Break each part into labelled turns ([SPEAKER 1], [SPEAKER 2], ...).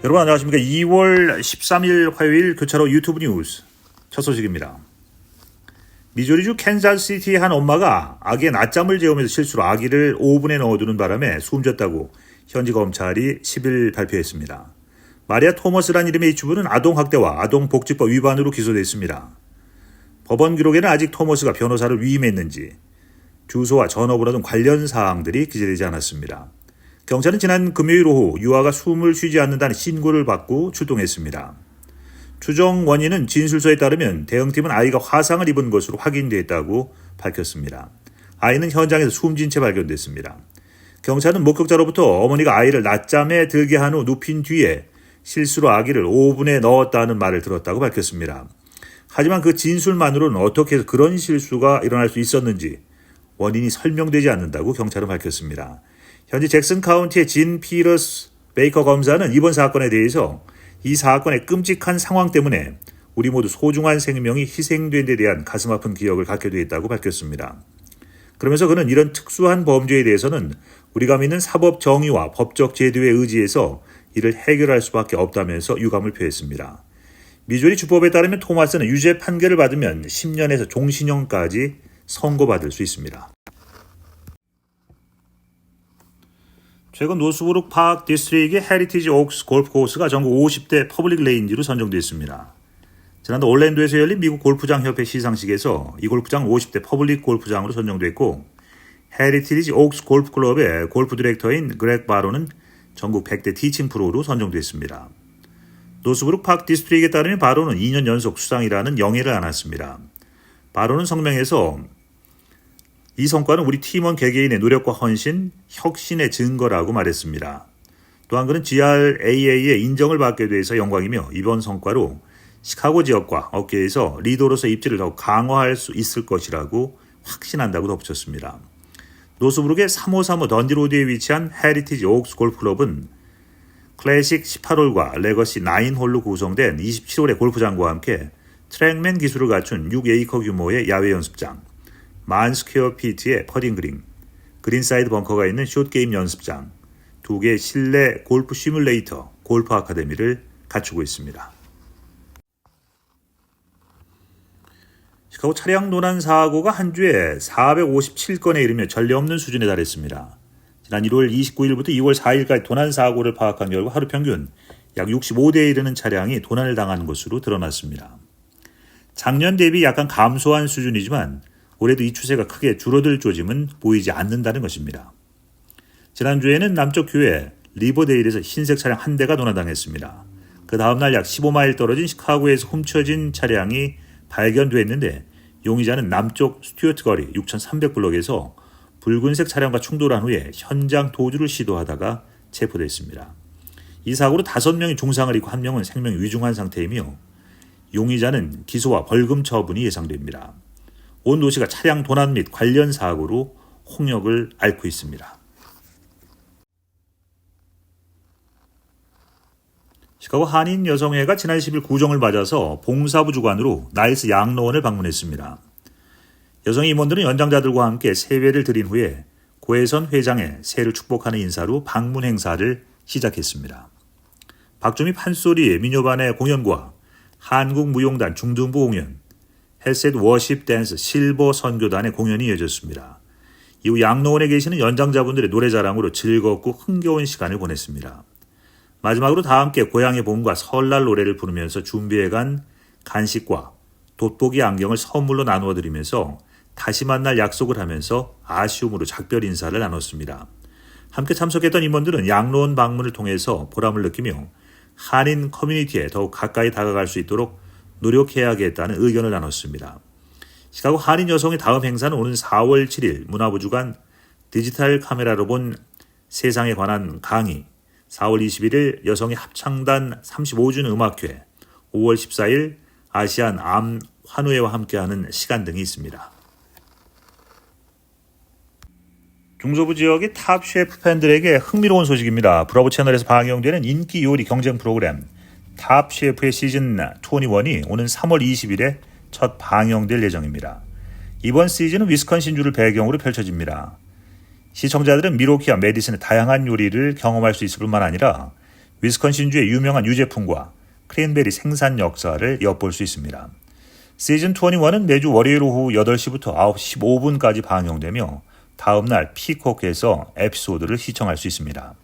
[SPEAKER 1] 여러분 안녕하십니까. 2월 13일 화요일 교차로 유튜브 뉴스 첫 소식입니다. 미주리주 캔자스시티의 한 엄마가 아기의 낮잠을 재우면서 실수로 아기를 오븐에 넣어두는 바람에 숨졌다고 현지 검찰이 10일 발표했습니다. 마리아 토머스란 이름의 이 주부는 아동학대와 아동복지법 위반으로 기소됐습니다. 법원 기록에는 아직 토머스가 변호사를 위임했는지 주소와 전화번호 등 관련 사항들이 기재되지 않았습니다. 경찰은 지난 금요일 오후 유아가 숨을 쉬지 않는다는 신고를 받고 출동했습니다. 추정 원인은 진술서에 따르면 대응팀은 아이가 화상을 입은 것으로 확인됐다고 밝혔습니다. 아이는 현장에서 숨진 채 발견됐습니다. 경찰은 목격자로부터 어머니가 아이를 낮잠에 들게 한 후 눕힌 뒤에 실수로 아기를 오븐에 넣었다는 말을 들었다고 밝혔습니다. 하지만 그 진술만으로는 어떻게 해서 그런 실수가 일어날 수 있었는지 원인이 설명되지 않는다고 경찰은 밝혔습니다. 현재 잭슨 카운티의 진 피러스 베이커 검사는 이번 사건에 대해서 이 사건의 끔찍한 상황 때문에 우리 모두 소중한 생명이 희생된 데 대한 가슴 아픈 기억을 갖게 되었다고 밝혔습니다. 그러면서 그는 이런 특수한 범죄에 대해서는 우리가 믿는 사법 정의와 법적 제도에 의지해서 이를 해결할 수밖에 없다면서 유감을 표했습니다. 미주리 주법에 따르면 토마스는 유죄 판결을 받으면 10년에서 종신형까지 선고받을 수 있습니다. 최근 노스브룩 파크 디스트릭의 헤리티지 옥스 골프 코스가 전국 50대 퍼블릭 레인지로 선정됐습니다. 지난달 올랜도에서 열린 미국 골프장 협회 시상식에서 이 골프장 50대 퍼블릭 골프장으로 선정됐고 헤리티지 옥스 골프 클럽의 골프 디렉터인 그렉 바로는 전국 100대 티칭 프로로 선정됐습니다. 노스브룩 파크 디스트릭에 따르면 바로는 2년 연속 수상이라는 영예를 안았습니다. 바로는 성명에서 이 성과는 우리 팀원 개개인의 노력과 헌신, 혁신의 증거라고 말했습니다. 또한 그는 GRAA의 인정을 받게 돼서 영광이며 이번 성과로 시카고 지역과 업계에서 리더로서 입지를 더욱 강화할 수 있을 것이라고 확신한다고 덧붙였습니다. 노스브룩의 3535 던디로드에 위치한 헤리티지 옥스 골프클럽은 클래식 18홀과 레거시 9홀로 구성된 27홀의 골프장과 함께 트랙맨 기술을 갖춘 6에이커 규모의 야외 연습장, 10,000스퀘어피트의 퍼딩 그린, 그린사이드 벙커가 있는 숏게임 연습장, 2개의 실내 골프 시뮬레이터, 골프 아카데미를 갖추고 있습니다. 시카고 차량 도난 사고가 한 주에 457건에 이르며 전례 없는 수준에 달했습니다. 지난 1월 29일부터 2월 4일까지 도난 사고를 파악한 결과 하루 평균 약 65대에 이르는 차량이 도난을 당한 것으로 드러났습니다. 작년 대비 약간 감소한 수준이지만 올해도 이 추세가 크게 줄어들 조짐은 보이지 않는다는 것입니다. 지난주에는 남쪽 교회 리버데일에서 흰색 차량 한 대가 도난당했습니다. 그 다음날 약 15마일 떨어진 시카고에서 훔쳐진 차량이 발견됐는데 용의자는 남쪽 스튜어트 거리 6300블럭에서 붉은색 차량과 충돌한 후에 현장 도주를 시도하다가 체포됐습니다. 이 사고로 5명이 중상을 입고 1명은 생명이 위중한 상태이며 용의자는 기소와 벌금 처분이 예상됩니다. 온 도시가 차량 도난 및 관련 사고로 홍역을 앓고 있습니다. 시카고 한인 여성회가 지난 10일 구정을 맞아서 봉사부 주관으로 나일스 양로원을 방문했습니다. 여성 임원들은 연장자들과 함께 세배를 드린 후에 고혜선 회장의 새해를 축복하는 인사로 방문 행사를 시작했습니다. 박주미 판소리 민요반의 공연과 한국무용단 중등부 공연, 헬셋 워십 댄스 실버 선교단의 공연이 이어졌습니다. 이후 양로원에 계시는 연장자분들의 노래자랑으로 즐겁고 흥겨운 시간을 보냈습니다. 마지막으로 다 함께 고향의 봄과 설날 노래를 부르면서 준비해간 간식과 돋보기 안경을 선물로 나누어 드리면서 다시 만날 약속을 하면서 아쉬움으로 작별 인사를 나눴습니다. 함께 참석했던 임원들은 양로원 방문을 통해서 보람을 느끼며 한인 커뮤니티에 더욱 가까이 다가갈 수 있도록 노력해야겠다는 의견을 나눴습니다. 시카고 한인 여성의 다음 행사는 오는 4월 7일 문화부 주관 디지털 카메라로 본 세상에 관한 강의, 4월 21일 여성의 합창단 35주년 음악회, 5월 14일 아시안 암 환우회와 함께하는 시간 등이 있습니다. 중서부 지역의 탑 셰프 팬들에게 흥미로운 소식입니다. 브라보 채널에서 방영되는 인기 요리 경쟁 프로그램 탑 셰프의 시즌 21이 오는 3월 20일에 첫 방영될 예정입니다. 이번 시즌은 위스콘신주를 배경으로 펼쳐집니다. 시청자들은 미로키와 메디슨의 다양한 요리를 경험할 수 있을 뿐만 아니라 위스콘신주의 유명한 유제품과 크랜베리 생산 역사를 엿볼 수 있습니다. 시즌 21은 매주 월요일 오후 8시부터 9시 15분까지 방영되며 다음날 피콕에서 에피소드를 시청할 수 있습니다.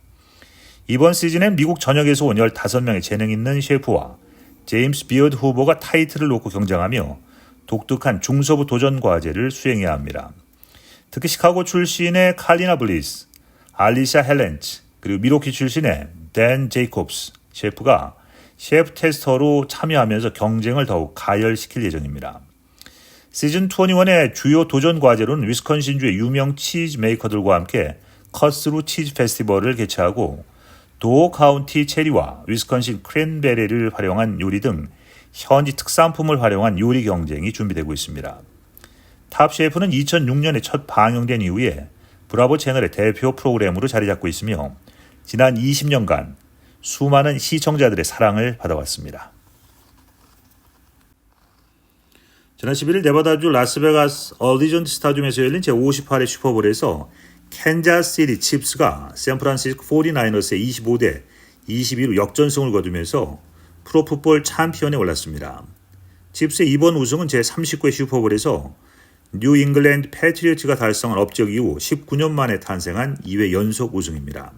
[SPEAKER 1] 이번 시즌엔 미국 전역에서 온 15명의 재능 있는 셰프와 제임스 비어드 후보가 타이틀을 놓고 경쟁하며 독특한 중서부 도전 과제를 수행해야 합니다. 특히 시카고 출신의 칼리나 블리스, 알리샤 헬렌츠, 그리고 미로키 출신의 댄 제이콥스 셰프가 셰프 테스터로 참여하면서 경쟁을 더욱 가열시킬 예정입니다. 시즌 21의 주요 도전 과제로는 위스콘신주의 유명 치즈 메이커들과 함께 커스루 치즈 페스티벌을 개최하고 도어 카운티 체리와 위스콘신 크랜베리를 활용한 요리 등 현지 특산품을 활용한 요리 경쟁이 준비되고 있습니다. 탑 셰프는 2006년에 첫 방영된 이후에 브라보 채널의 대표 프로그램으로 자리 잡고 있으며 지난 20년간 수많은 시청자들의 사랑을 받아왔습니다. 지난 11일 네바다주 라스베가스 얼리전트 스타디움에서 열린 제58회 슈퍼볼에서 캔자스시티 칩스가 샌프란시스코 49어스의 25대 22로 역전승을 거두면서 프로풋볼 챔피언에 올랐습니다. 칩스의 이번 우승은 제39회 슈퍼볼에서 뉴 잉글랜드 패트리어츠가 달성한 업적 이후 19년 만에 탄생한 2회 연속 우승입니다.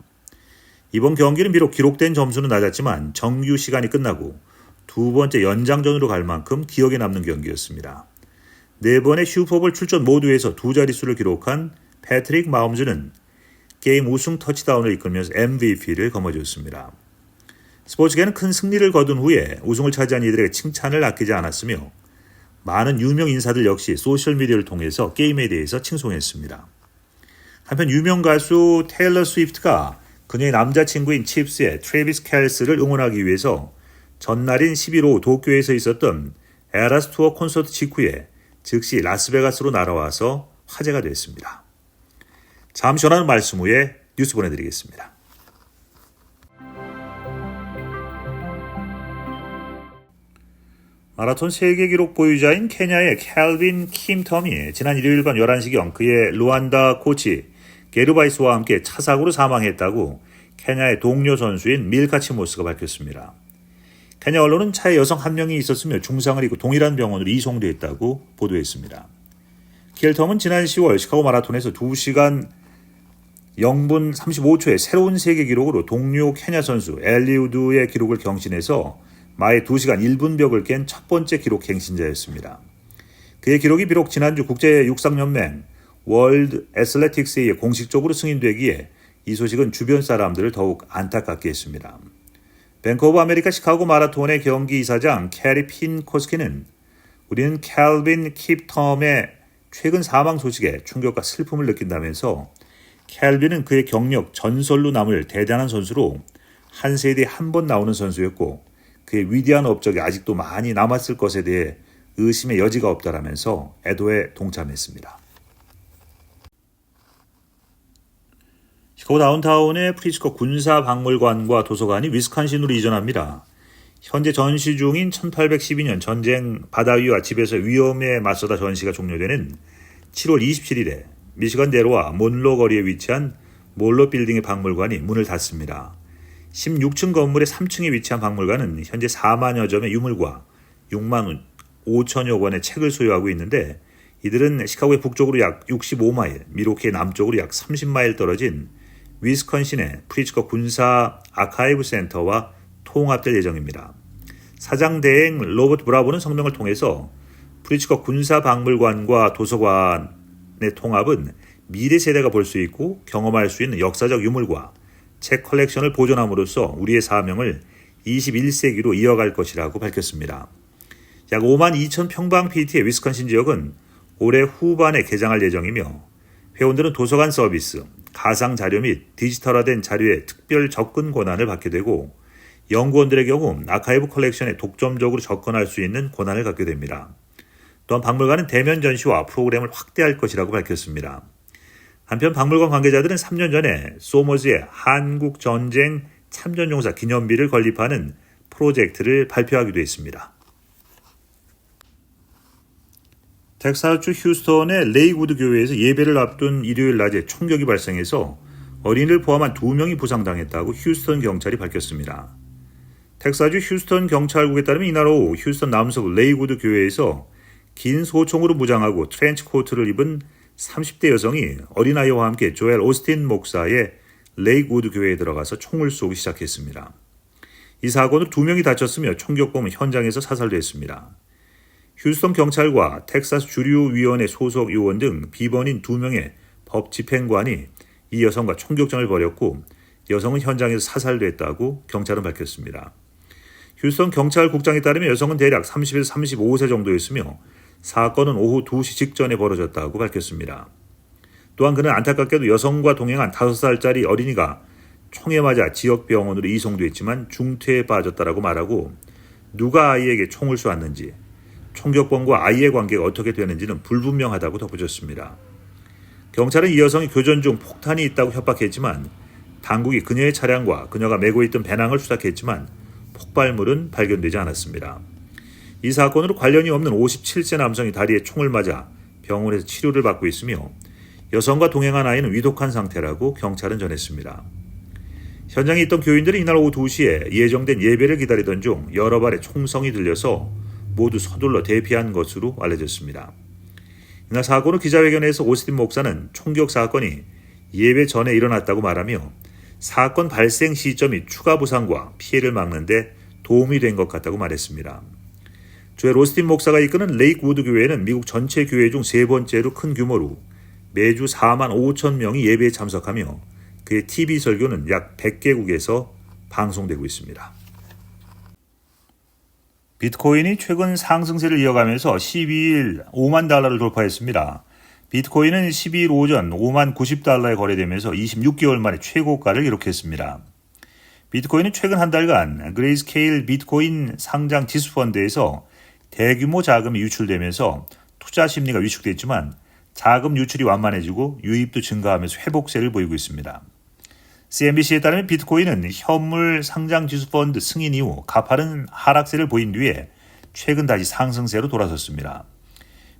[SPEAKER 1] 이번 경기는 비록 기록된 점수는 낮았지만 정규 시간이 끝나고 두 번째 연장전으로 갈 만큼 기억에 남는 경기였습니다. 네 번의 슈퍼볼 출전 모두에서 두 자릿수를 기록한 패트릭 마홈즈는 게임 우승 터치다운을 이끌면서 MVP를 거머쥐었습니다. 스포츠계는 큰 승리를 거둔 후에 우승을 차지한 이들에게 칭찬을 아끼지 않았으며 많은 유명 인사들 역시 소셜미디어를 통해서 게임에 대해서 칭송했습니다. 한편 유명 가수 테일러 스위프트가 그녀의 남자친구인 칩스의 트래비스 켈스를 응원하기 위해서 전날인 11일 오후 도쿄에서 있었던 에라스 투어 콘서트 직후에 즉시 라스베가스로 날아와서 화제가 됐습니다. 잠시 전하는 말씀 후에 뉴스 보내드리겠습니다. 마라톤 세계 기록 보유자인 케냐의 캘빈 킴텀이 지난 일요일 밤 11시경 그의 루안다 코치 게르바이스와 함께 차 사고로 사망했다고 케냐의 동료 선수인 밀카 치모스가 밝혔습니다. 케냐 언론은 차에 여성 한 명이 있었으며 중상을 입고 동일한 병원으로 이송됐다고 보도했습니다. 킬텀은 지난 10월 시카고 마라톤에서 2시간 0분 35초의 새로운 세계 기록으로 동료 케냐 선수 엘리우드의 기록을 경신해서 마의 2시간 1분 벽을 깬 첫 번째 기록 갱신자였습니다. 그의 기록이 비록 지난주 국제육상연맹 월드 애슬레틱스에 의해 공식적으로 승인되기에 이 소식은 주변 사람들을 더욱 안타깝게 했습니다. 뱅크 오브 아메리카 시카고 마라톤의 경기 이사장 캐리 핀 코스키는 우리는 캘빈 킵텀의 최근 사망 소식에 충격과 슬픔을 느낀다면서 캘빈은 그의 경력 전설로 남을 대단한 선수로 한 세대에 한 번 나오는 선수였고 그의 위대한 업적이 아직도 많이 남았을 것에 대해 의심의 여지가 없다라면서 애도에 동참했습니다. 시카고 다운타운의 프리츠커 군사박물관과 도서관이 위스콘신으로 이전합니다. 현재 전시 중인 1812년 전쟁 바다 위와 집에서 위험에 맞서다 전시가 종료되는 7월 27일에 미시건대로와 몬로 거리에 위치한 몰로 빌딩의 박물관이 문을 닫습니다. 16층 건물의 3층에 위치한 박물관은 현재 4만여 점의 유물과 6만 5천여 권의 책을 소유하고 있는데 이들은 시카고의 북쪽으로 약 65마일, 미로키의 남쪽으로 약 30마일 떨어진 위스콘신의 프리츠커 군사 아카이브 센터와 통합될 예정입니다. 사장 대행 로버트 브라보는 성명을 통해서 프리츠커 군사 박물관과 도서관의 통합은 미래 세대가 볼 수 있고 경험할 수 있는 역사적 유물과 책 컬렉션을 보존함으로써 우리의 사명을 21세기로 이어갈 것이라고 밝혔습니다. 약 5만 2천 평방피트의 위스콘신 지역은 올해 후반에 개장할 예정이며 회원들은 도서관 서비스, 가상 자료 및 디지털화된 자료의 특별 접근 권한을 받게 되고 연구원들의 경우 아카이브 컬렉션에 독점적으로 접근할 수 있는 권한을 갖게 됩니다. 또한 박물관은 대면 전시와 프로그램을 확대할 것이라고 밝혔습니다. 한편 박물관 관계자들은 3년 전에 소머즈의 한국전쟁 참전용사 기념비를 건립하는 프로젝트를 발표하기도 했습니다. 텍사스주 휴스턴의 레이우드 교회에서 예배를 앞둔 일요일 낮에 총격이 발생해서 어린이를 포함한 2명이 부상당했다고 휴스턴 경찰이 밝혔습니다. 텍사주 휴스턴 경찰국에 따르면 이날 오후 휴스턴 남서부 레이구드 교회에서 긴 소총으로 무장하고 트렌치 코트를 입은 30대 여성이 어린아이와 함께 조엘 오스틴 목사의 레이구드 교회에 들어가서 총을 쏘기 시작했습니다. 이 사고는 2명이 다쳤으며 총격범은 현장에서 사살됐습니다. 휴스턴 경찰과 텍사스 주류위원회 소속 요원 등 비번인 2명의 법 집행관이 이 여성과 총격전을 벌였고 여성은 현장에서 사살됐다고 경찰은 밝혔습니다. 휴스턴 경찰국장에 따르면 여성은 대략 30에서 35세 정도였으며 사건은 오후 2시 직전에 벌어졌다고 밝혔습니다. 또한 그는 안타깝게도 여성과 동행한 5살짜리 어린이가 총에 맞아 지역병원으로 이송됐지만 중태에 빠졌다라고 말하고 누가 아이에게 총을 쏘았는지 총격범과 아이의 관계가 어떻게 되는지는 불분명하다고 덧붙였습니다. 경찰은 이 여성이 교전 중 폭탄이 있다고 협박했지만 당국이 그녀의 차량과 그녀가 메고 있던 배낭을 수색했지만 폭발물은 발견되지 않았습니다. 이 사건으로 관련이 없는 57세 남성이 다리에 총을 맞아 병원에서 치료를 받고 있으며 여성과 동행한 아이는 위독한 상태라고 경찰은 전했습니다. 현장에 있던 교인들은 이날 오후 2시에 예정된 예배를 기다리던 중 여러 발의 총성이 들려서 모두 서둘러 대피한 것으로 알려졌습니다. 이날 사고는 기자회견에서 오스틴 목사는 총격 사건이 예배 전에 일어났다고 말하며 사건 발생 시점이 추가 부상과 피해를 막는 데 도움이 된 것 같다고 말했습니다. 조엘 오스틴 목사가 이끄는 레이크우드 교회는 미국 전체 교회 중 3번째로 큰 규모로 매주 4만 5천 명이 예배에 참석하며 그의 TV 설교는 약 100개국에서 방송되고 있습니다. 비트코인이 최근 상승세를 이어가면서 12일 5만 달러를 돌파했습니다. 비트코인은 12일 오전 5만 90달러에 거래되면서 26개월 만에 최고가를 기록했습니다. 비트코인은 최근 한 달간 그레이스케일 비트코인 상장 지수펀드에서 대규모 자금이 유출되면서 투자 심리가 위축됐지만 자금 유출이 완만해지고 유입도 증가하면서 회복세를 보이고 있습니다. CNBC에 따르면 비트코인은 현물 상장 지수펀드 승인 이후 가파른 하락세를 보인 뒤에 최근 다시 상승세로 돌아섰습니다.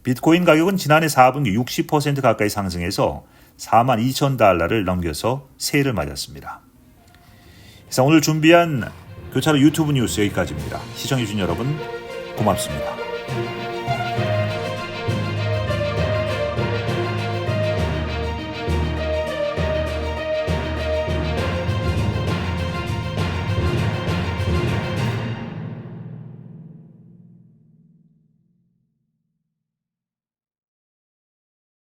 [SPEAKER 1] 비트코인 가격은 지난해 4분기 60% 가까이 상승해서 4만 2천 달러를 넘겨서 새해를 맞았습니다. 이상 오늘 준비한 교차로 유튜브 뉴스 여기까지입니다. 시청해주신 여러분 고맙습니다.